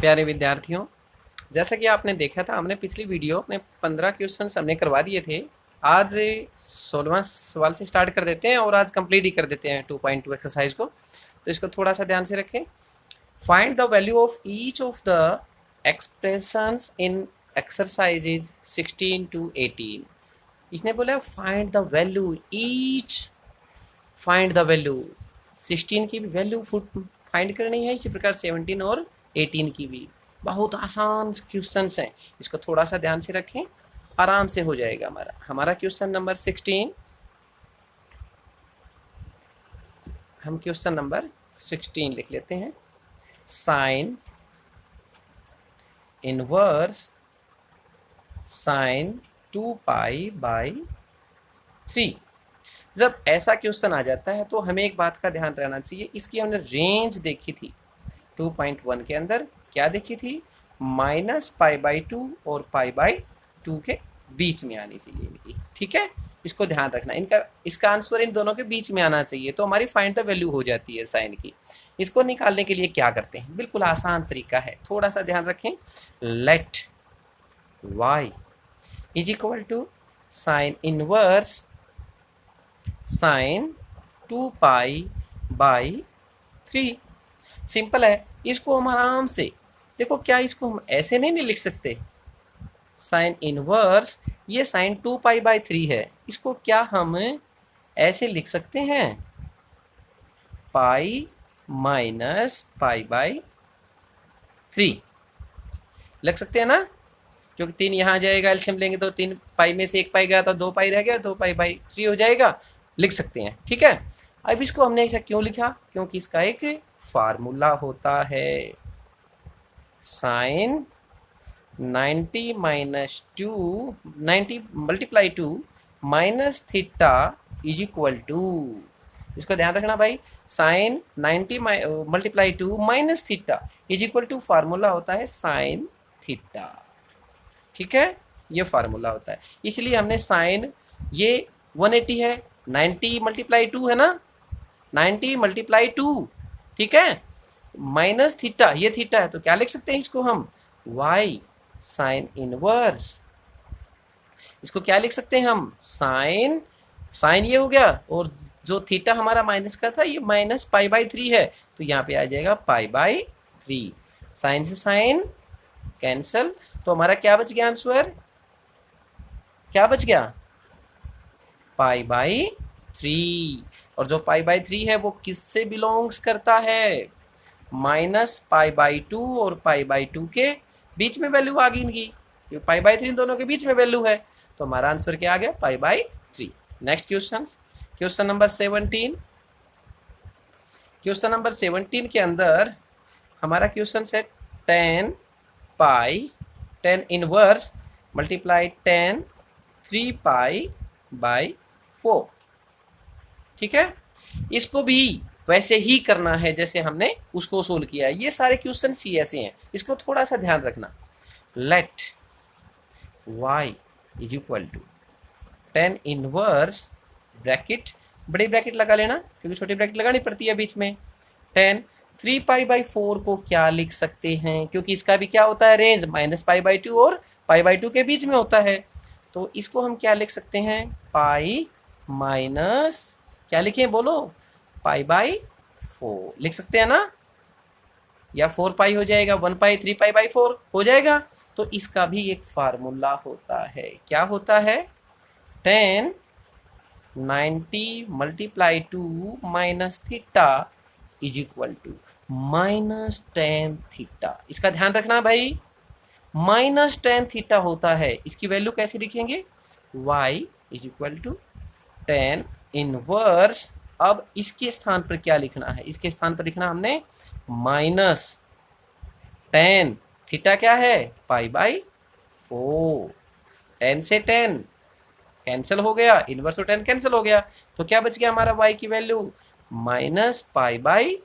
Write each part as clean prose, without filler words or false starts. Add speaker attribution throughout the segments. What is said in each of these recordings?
Speaker 1: प्यारे विद्यार्थियों, जैसा कि आपने देखा था, हमने पिछली वीडियो में 15 क्वेश्चन हमने करवा दिए थे। आज 16वां सवाल से स्टार्ट कर देते हैं और आज कंप्लीट ही कर देते हैं 2.2 एक्सरसाइज को। तो इसको थोड़ा सा ध्यान से रखें। Find the value of each of the expressions in exercises 16 to 18। इसने बोला find the value each, find the value 16 की भी वैल्यू फाइंड करनी है, इसी प्रकार 17 और 18 की भी। बहुत आसान क्वेश्चंस हैं, इसको थोड़ा सा ध्यान से रखें, आराम से हो जाएगा। हमारा क्वेश्चन नंबर 16, हम क्वेश्चन नंबर 16 लिख लेते हैं। Sine inverse sine 2π/3। जब ऐसा क्वेश्चन आ जाता है तो हमें एक बात का ध्यान रहना चाहिए, इसकी हमने रेंज देखी थी 2.1 के अंदर, क्या देखी थी? -π/2 और π/2 के बीच में आनी चाहिए इनकी, ठीक है। इसको ध्यान रखना, इसका आंसर इन दोनों के बीच में आना चाहिए, तो हमारी फाइंड द वैल्यू हो जाती है साइन की। इसको निकालने के लिए क्या करते हैं, बिल्कुल आसान तरीका है, थोड़ा सा ध्यान रखें। Let y is equal to sine inverse sine 2π/3। Simple है। इसको हम आराम से देखो, क्या इसको हम ऐसे नहीं लिख सकते? साइन इनवर्स, ये साइन 2π/3 है, इसको क्या हम ऐसे लिख सकते हैं? पाई माइनस π/3 लग सकते हैं ना, क्योंकि 3 यहाँ जाएगा, एलसीएम लेंगे तो 3 पाई में से 1 पाई गया तो 2 पाई रह गया, 2π/3 हो जाएगा, लिख सकते हैं, ठीक है। अब इसको हमने ऐसा क्यों लिखा? क्योंकि इसका एक फार्मूला होता है, sine 90 × 2 minus theta is equal to, इसको ध्यान रखना भाई, sine 90 × 2 minus theta is equal to formula होता है साइन थीटा, ठीक है, ये फार्मूला होता है। इसलिए हमने साइन, ये 180 है, 90 × 2 है ना, 90 × 2, ठीक है, माइनस थीटा, ये थीटा है, तो क्या लिख सकते हैं इसको हम? y साइन इनवर्स, इसको क्या लिख सकते हैं हम? साइन, साइन ये हो गया, और जो थीटा हमारा माइनस का था ये माइनस π/3 है, तो यहाँ पे आ जाएगा π/3। साइन से साइन कैंसल, तो हमारा क्या बच गया आंसर? क्या बच गया? π/3। और जो π/3 है वो किससे बिलोंग्स करता है? -π/2 और π/2 के बीच में वैल्यू आ गई इनकी, क्योंकि π/3 दोनों के बीच में वैल्यू है, तो हमारा आंसर क्या आ गया? π/3। Next question, question number 17। Question number 17 के अंदर हमारा क्वेश्चन है 10 इनवर्स मल्टीप्लाई 10 3π/4, ठीक है। इसको भी वैसे ही करना है जैसे हमने उसको सोल्व किया है, ये सारे क्वेश्चन सी ऐसे हैं, इसको थोड़ा सा ध्यान रखना। Let y is equal to 10 inverse bracket, बड़ी ब्रैकेट लगा लेना क्योंकि छोटी ब्रैकेट लगानी पड़ती है बीच में, 10 3π/4 को क्या लिख सकते हैं? क्योंकि इसका भी क्या होता है रेंज, -π/2 और π/2 के बीच में होता है, तो इसको हम क्या लिख सकते हैं? पाई माइनस, क्या लिखें बोलो? π/4 लिख सकते हैं ना, या 4π हो जाएगा, 1π 3π/4 हो जाएगा। तो इसका भी एक फार्मूला होता है, क्या होता है? 10 90 × 2 minus theta is equal to -10 theta. इसका ध्यान रखना भाई, -10 थीटा होता है, इसकी वैल्यू कैसे लिखेंगे? y is equal to 10 inverse, अब इसके स्थान पर क्या लिखना है? इसके स्थान पर लिखना हमने -10, थीटा क्या है? π/4, 10 से 10 कैंसिल हो गया, इनवर्स और 10 कैंसिल हो गया, तो क्या बच गया हमारा y की वैल्यू? -π/4।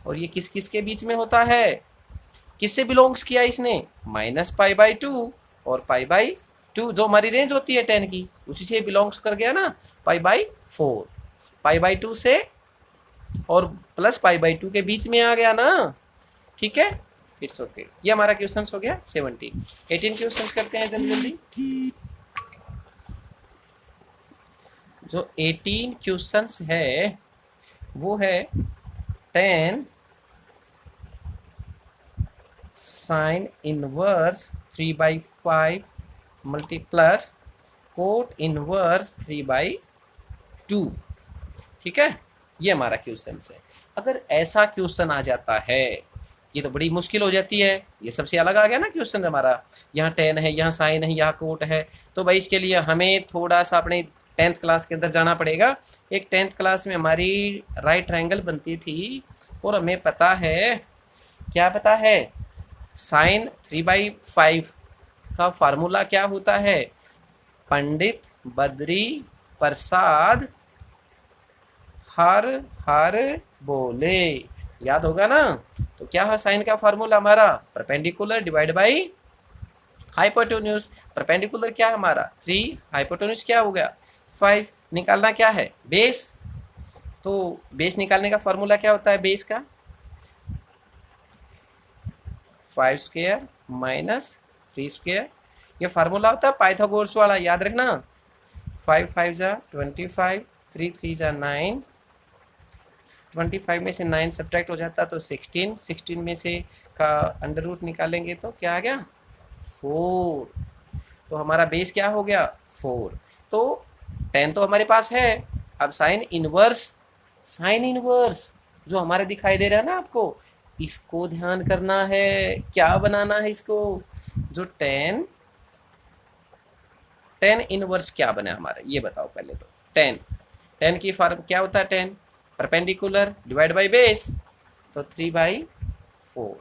Speaker 1: और ये किस किस के बीच में होता है? किससे बिलोंग्स किया इसने? -π/2 और π/2, जो हमारी रेंज होती है 10 की, उसी से बिलोंग्स कर गया ना, π/4, π/2 से और प्लस π/2 के बीच में आ गया ना, ठीक है, इट्स ओके। ये हमारा क्वेश्चन हो गया 17। 18 क्वेश्चन करते हैं जल्दी जल्दी। जो 18 क्वेश्चंस है वो है 10 sine inverse 3/5 multi plus cot inverse 3/2। ठीक है, ये हमारा क्वेश्चन है। अगर ऐसा क्वेश्चन आ जाता है, ये तो बड़ी मुश्किल हो जाती है, ये सबसे अलग आ गया ना क्वेश्चन हमारा। यहाँ 10 है, यहाँ साइन है, यहाँ कोट है, तो भाई इसके लिए हमें थोड़ा सा अपने 10th क्लास के अंदर जाना पड़ेगा। एक 10th क्लास में हमारी राइट ट्रायंगल बनती थी, और हमें पता है, क्या पता है, साइन 3/5 का फार्मूला क्या होता है, पंडित बद्री प्रसाद हर हर बोले, याद होगा ना। तो क्या है साइन का फार्मूला हमारा, perpendicular divide by hypotenuse. Perpendicular क्या है हमारा 3, हाइपोटेन्यूज क्या हो गया 5। निकालना क्या है बेस, तो बेस निकालने का फार्मूला क्या होता है, बेस का 5 स्क्वायर माइनस 3 स्क्वायर। ये फार्मूला होता है पाइथागोरस वाला, याद रखना। 5 5 जा 25, 3 3 जा 9, 25 में से 9 सब्ट्रैक्ट हो जाता तो 16, 16 में से का अंडर रूट निकालेंगे तो क्या आ गया 4। तो हमारा बेस क्या हो गया 4। तो 10 तो हमारे पास है। अब साइन इनवर्स जो हमारे दिखाई दे रहा है ना आपको, इसको ध्यान करना है, क्या बनाना है इसको, जो 10 इनवर्स क्या बना हमारा, ये बताओ पहले तो। 10 की फॉर्म क्या होता है, 10 परपेंडिकुलर डिवाइड बाई बेस, तो 3/4।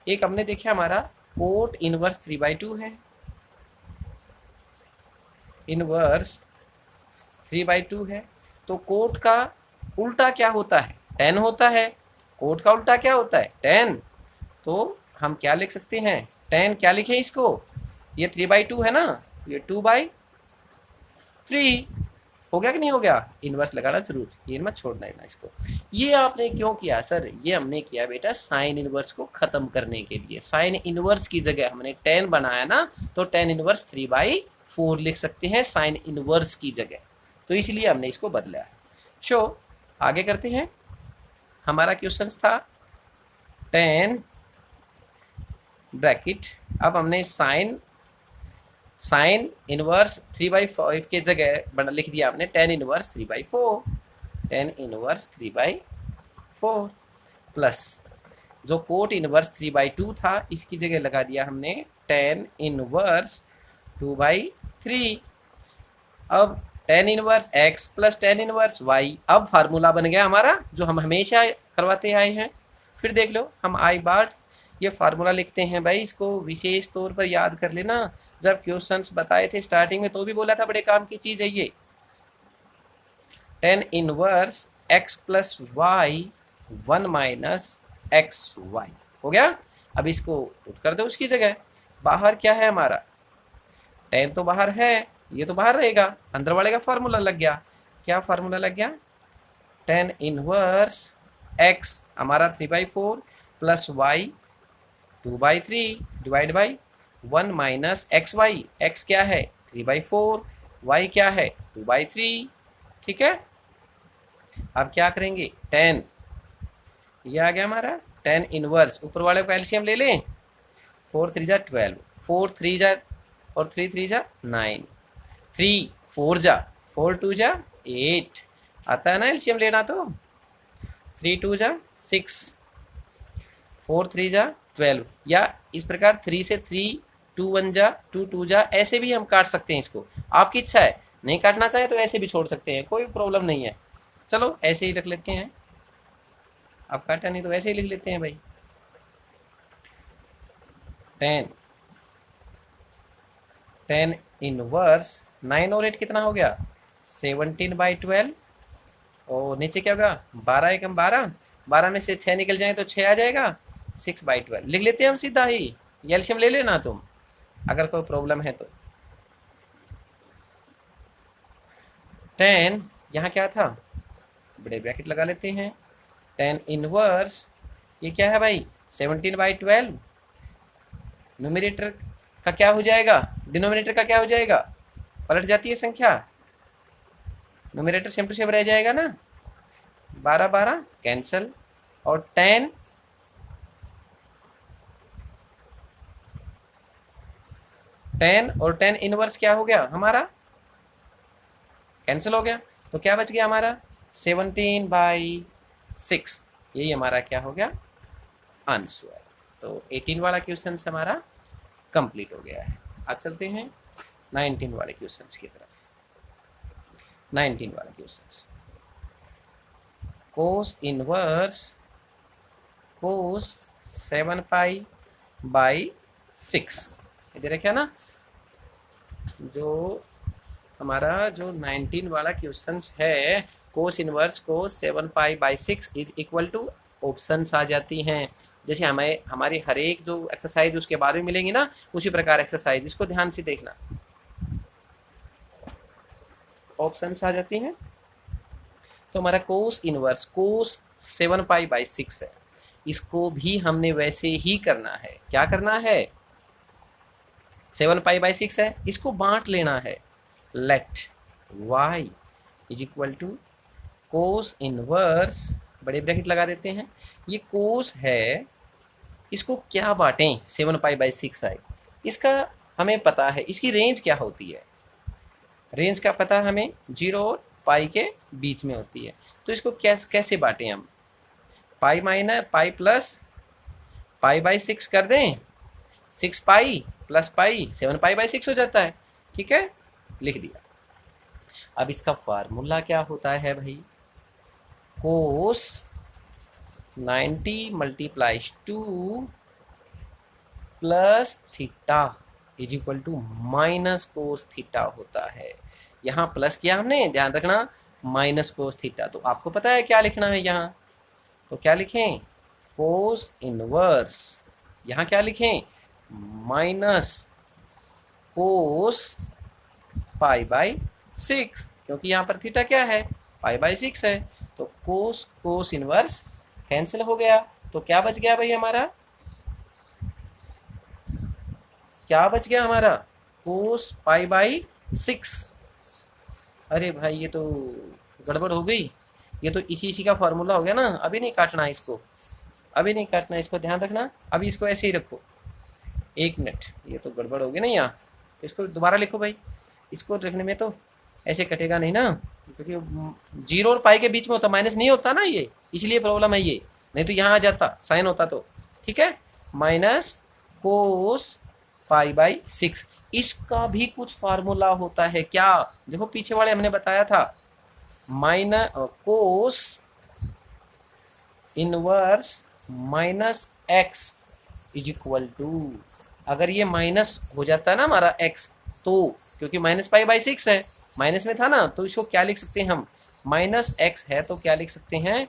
Speaker 1: एक हमने देखा हमारा कोट इनवर्स 3/2 है, इनवर्स 3/2 है। तो कोट का उल्टा क्या होता है, 10 होता है। कोट का उल्टा क्या होता है 10। तो हम क्या लिख सकते हैं, 10 क्या लिखें इसको, ये 3/2 है ना, ये 2/3 हो गया कि नहीं हो गया। इनवर्स लगाना जरूर, ये मत छोड़ना है ना इसको। ये आपने क्यों किया सर, ये हमने किया बेटा साइन इनवर्स को खत्म करने के लिए। साइन इनवर्स की जगह हमने 10 बनाया ना, तो 10 इनवर्स 3/4 लिख सकते हैं साइन इनवर्स की जगह, तो इसलिए हमने इसको बदला है। आगे करते हैं। हमारा क्वेश्चन था 10 ब्रैकेट, अब हमने साइन इनवर्स 3/5 के जगह लिख दिया आपने 10 इनवर्स 3/4, 10 इनवर्स 3/4 प्लस जो कोट इनवर्स 3/2 था, इसकी जगह लगा दिया हमने 10 इनवर्स 2/3। अब 10 inverse x plus 10 inverse y, अब फार्मूला बन गया हमारा जो हम हमेशा करवाते आए हैं। फिर देख लो, हम आई बार ये फार्मूला लिखते हैं भाई, इसको विशेष तौर पर याद कर लेना। जब क्वेश्चंस बताए थे स्टार्टिंग में तो भी बोला था बड़े काम की चीज़ है ये। 10 inverse x plus y 1 minus x y हो गया। अब इसको पुट कर दो उसकी जगह। बाहर क्या है हमारा, 10 तो बाहर है, ये तो बाहर रहेगा, अंदर वाले का फार्मूला लग गया। क्या फार्मूला लग गया, 10 इनवर्स x हमारा 3/4 plus y 2/3 divide by 1 minus x y. X क्या है 3/4, y क्या है 2/3। ठीक है, अब क्या करेंगे 10, ये आ गया हमारा 10 इनवर्स, ऊपर वाले का एलसीएम ले लें, 4 3 जा 12, 4 3 जा और 3 3 जा 9, 3 4 जा 4 2 जा 8 आता है ना एलसीएम लेना, तो 3 2 जा 6, 4 3 जा 12, या इस प्रकार 3 से 3 2 1 जा 2 2 जा, ऐसे भी हम काट सकते हैं इसको, आपकी इच्छा है। नहीं काटना चाहे तो ऐसे भी छोड़ सकते हैं, कोई प्रॉब्लम नहीं है। चलो ऐसे ही रख लेते हैं, अब काटा नहीं तो ऐसे ही लिख लेते हैं भाई। 10 इनवर्स 9 और 8 कितना हो गया 17/12, और नीचे क्या होगा 12 एकम 12, 12 में से 6 निकल जाए तो 6 आ जाएगा, 6/12 लिख लेते हैं हम सीधा ही। एलसीएम ले लेना तुम अगर कोई प्रॉब्लम है तो। 10 यहाँ क्या था, बड़े ब्रैकेट लगा लेते हैं, 10 इनवर्स ये क्या है भाई 17/12 न्यूमरेटर का क्या हो जाएगा, डिनोमिनेटर का क्या हो जाएगा, पलट जाती है संख्या, न्यूमरेटर सेम टू सेम रह जाएगा ना, 12 कैंसल, और 10 और 10 इनवर्स क्या हो गया हमारा, कैंसिल हो गया, तो क्या बच गया हमारा 17/6, यही हमारा क्या हो गया आंसर। तो 18 वाला क्वेश्चन हमारा कंप्लीट हो गया है। अब चलते हैं 19 वाले क्वेश्चन की तरफ। 19 वाला क्वेश्चन, कोस इनवर्स कोस 7π/6, इधर क्या ना, जो हमारा जो 19 वाला क्वेश्चन है, cos inverse cos 7π/6 is equal to options आ जाती हैं, जैसे हमें हमारी हर एक जो एक्सरसाइज उसके बारे में मिलेंगी ना, उसी प्रकार एक्सरसाइज, इसको ध्यान से देखना, ऑप्शंस आ जाती हैं। तो हमारा कोस इनवर्स कोस 7π/6 है, इसको भी हमने वैसे ही करना है, क्या करना है, 7π/6 है, इसको बांट लेना है, let y is equal to cos inverse, बड़े ब्रैकेट लगा देते हैं, ये कोस है, इसको क्या बांटें 7π/6 आए, इसका हमें पता है, इसकी रेंज क्या होती है, रेंज का पता हमें 0 और पाई के बीच में होती है, तो इसको कैसे बांटें हम, पाई माइनस पाई प्लस π/6 कर दें, 6π प्लस पाई 7π/6 हो जाता है, ठीक है, लिख दिया। अब इसका फार्मूला क्या होता है भाई, cos 90 × 2 plus theta is equal to minus cos theta होता है, यहाँ प्लस किया हमने, ध्यान रखना माइनस कोस थीटा, तो आपको पता है क्या लिखना है यहाँ, तो क्या लिखें, कोस इनवर्स, यहाँ क्या लिखें, माइनस कोस π/6, क्योंकि यहाँ पर थीटा क्या है, π/6 है, तो कोस इनवर्स कैंसिल हो गया, तो क्या बच गया भाई हमारा, क्या बच गया हमारा, कोस π/6। अरे भाई ये तो गड़बड़ हो गई, ये तो इसी का फार्मूला हो गया ना, अभी नहीं काटना इसको, अभी नहीं काटना इसको, ध्यान रखना, अभी इसको ऐसे ही रखो, 1 मिनट, ये तो गड़बड़ हो गई ना यहाँ, तो इसको दोबारा लिखो भाई, इसको रखने में तो ऐसे कटेगा नहीं ना, क्योंकि 0 और पाई के बीच में होता, माइनस नहीं होता ना ये, इसलिए प्रॉब्लम है ये, नहीं तो यहाँ आ जाता, साइन होता तो, ठीक है, माइनस कोस π/6, इसका भी कुछ फार्मूला होता है क्या, देखो पीछे वाले हमने बताया था, minus cos inverse minus x is equal to, अगर ये माइनस हो जाता है ना हमारा x, तो क्योंकि माइनस π/6 है, माइनस में था ना, तो इसको क्या लिख सकते हैं हम, माइनस x है तो क्या लिख सकते हैं,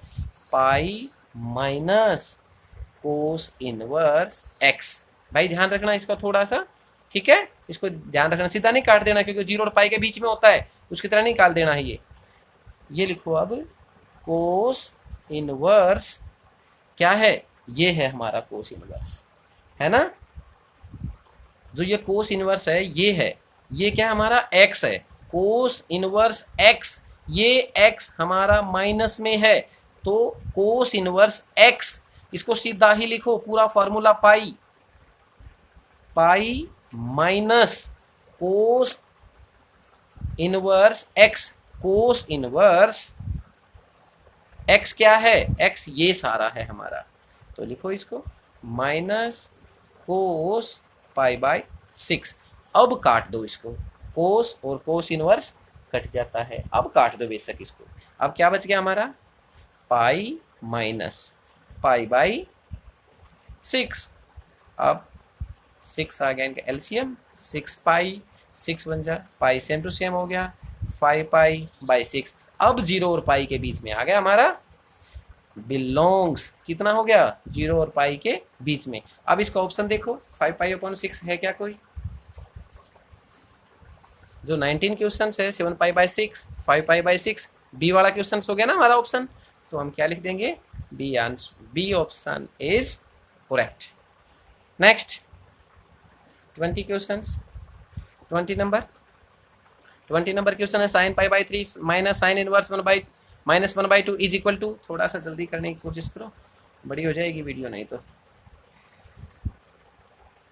Speaker 1: pi minus cos inverse x, भाई ध्यान रखना इसका थोड़ा सा, ठीक है, इसको ध्यान रखना, सीधा नहीं काट देना, क्योंकि 0 और पाई के बीच में होता है, उसकी तरह नहीं काट देना है ये लिखो अब, कोस इनवर्स क्या है, ये है हमारा कोस इनवर्स, है ना, जो ये कोस इनवर्स है ये है, ये क्या हमारा x है, कोस इनवर्स x, ये x हमारा माइनस में है, तो कोस इनवर्स x, इसको सीधा ही लिखो, पूरा formula pi minus cos inverse x, cos inverse x क्या है, x ये सारा है हमारा, तो लिखो इसको माइनस कोस π/6, अब काट दो इसको, कोस और कोस इनवर्स कट जाता है, अब काट दो बेशक इसको, अब क्या बच गया हमारा, पाई माइनस π/6, अब 6 आ गया इनका एलसीएम, 6π, 6 बन जा, पाई सेम टू सेम हो गया, 5π/6, अब 0 और पाई के बीच में आ गया हमारा, बिलोंग्स कितना हो गया, 0 और पाई के बीच में। अब इसका ऑप्शन देखो, 5π/6 है क्या कोई, जो 19 क्वेश्चन है 7π/6, 5π/6, बी वाला क्वेश्चन हो गया ना हमारा ऑप्शन, तो हम क्या लिख देंगे, B option is correct. Next 20 questions, 20 number question है sine pi by 3 minus sine inverse 1/-2 is equal to, थोड़ा सा जल्दी करने की कोशिश करो, बड़ी हो जाएगी वीडियो नहीं तो।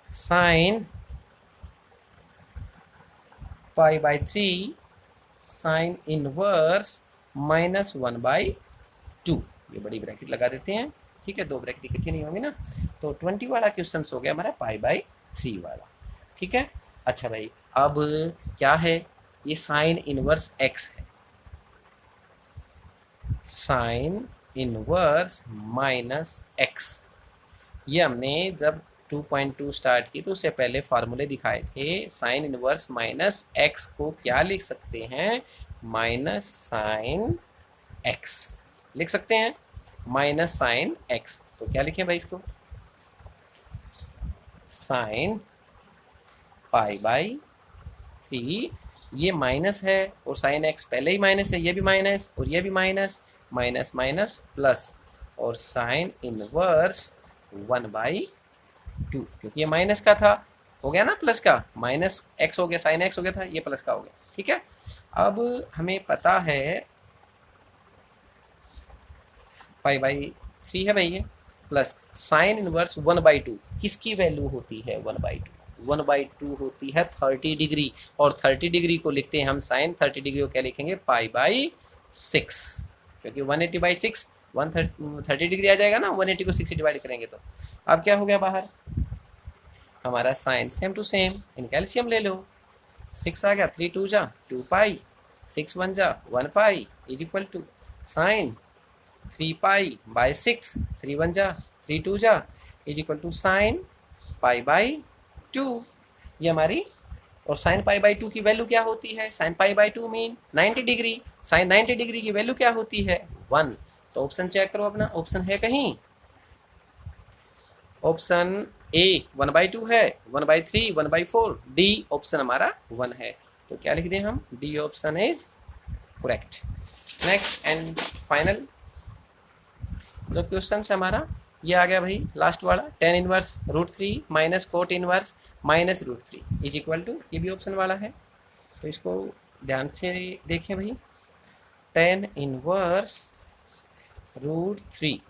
Speaker 1: Sign pi by 3 sine inverse -1/2, ये बड़ी ब्रैकेट लगा देते हैं, ठीक है, 2 ब्रैकेट इकट्ठी नहीं होंगी ना। तो 20 वाला क्वेश्चन हो गया हमारा पाई बाई 3 वाला, ठीक है। अच्छा भाई, अब क्या है, ये साइन इनवर्स x है, साइन इनवर्स -x, ये हमने जब 2.2 स्टार्ट की तो उससे पहले फार्मूले दिखाए थे। साइन इनवर्स -x को क्या लिख सकते हैं, माइनस साइन x लिख सकते हैं, माइनस साइन x। तो क्या लिखें भाई इसको, साइन पाई बाई 3, ये माइनस है और साइन x पहले ही माइनस है, ये भी माइनस और ये भी माइनस, माइनस माइनस प्लस, और साइन इनवर्स 1/2, क्योंकि ये माइनस का था, हो गया ना प्लस का, माइनस x हो गया, साइन x हो गया था, ये प्लस का हो गया, ठीक है। अब हमें पता है पाई बाई 3 है भाई ये, प्लस साइन इनवर्स 1/2 किसकी वैल्यू होती है, 1/2 होती है 30 डिग्री, और 30 डिग्री को लिखते हैं हम साइन 30 डिग्री को क्या लिखेंगे, पाई बाई 6, क्योंकि 180/6 130 डिग्री आ जाएगा ना, 180 को 6 से डिवाइड करेंगे तो। अब क्या हो गया बाहर, हमारा साइन सेम टू सेम, इन कैल्शियम ले लो, 6 आ गया, 3 2 जा 2 पाई, 6 1 जा 1 pi is equal to sine 3 pi by 6, 3 1 जा 3 2 जा is equal to sine pi by 2, ये हमारी। और साइन पाई बाई 2 की वैल्यू क्या होती है, sine pi by 2 mean 90 degree, sine 90 degree की वैल्यू क्या होती है, 1। तो ऑप्शन चेक करो अपना, ऑप्शन है कहीं, ऑप्शन ए 1/2 है, 1/3, 1/4, डी ऑप्शन हमारा 1 है। तो क्या लिख दें हम, D option is correct. Next and final जो क्वेश्चन है हमारा, ये आ गया भाई लास्ट वाला, tan inverse √3 minus cot inverse minus √3 is equal to, ये भी ऑप्शन वाला है, तो इसको ध्यान से देखें भाई। tan इनवर्स √3,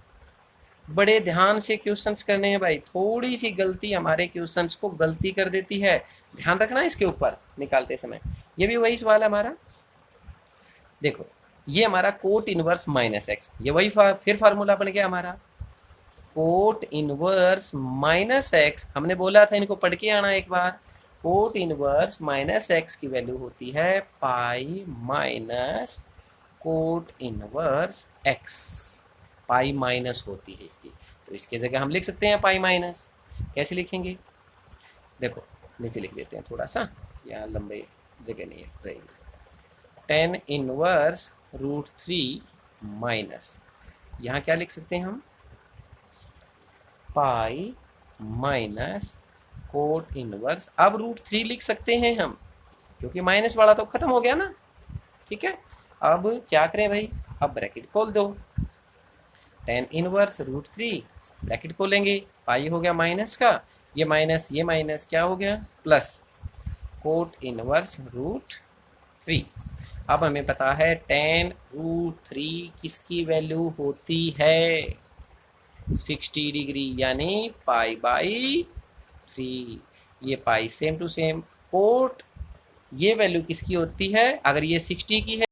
Speaker 1: बड़े ध्यान से क्वेश्चंस करने हैं भाई, थोड़ी सी गलती हमारे क्वेश्चंस को गलती कर देती है, ध्यान रखना इसके ऊपर निकालते समय। ये भी वही सवाल है हमारा, देखो ये हमारा कोट इनवर्स -x, ये वही फिर फार्मूला बन गया हमारा, कोट इनवर्स -x, हमने बोला था इनको पढ़ के आना एक बार, कोट इनवर्स -x की वैल्यू होती है pi minus cot inverse x, pi minus होती है इसकी, तो इसके जगह हम लिख सकते हैं पाई माइनस। कैसे लिखेंगे, देखो नीचे लिख देते हैं थोड़ा सा, यहाँ लंबे जगह नहीं है रहेगी, tan इनवर्स √3 माइनस, यहाँ क्या लिख सकते हैं हम, पाई माइनस कोट इनवर्स, अब √3 लिख सकते हैं हम, क्योंकि माइनस वाला तो खत्म हो गया ना, ठीक है। अब क्या करें भाई, अब ब्रैकेट खोल दो, tan इनवर्स √3 ब्रैकेट खोलेंगे, पाई हो गया माइनस का, ये माइनस क्या हो गया प्लस, कोट इनवर्स √3। अब हमें पता है tan √3 किसकी वैल्यू होती है, 60 डिग्री, यानी पाई बाई 3, ये pi same to same, cot ये वैल्यू किसकी होती है, अगर ये 60 की है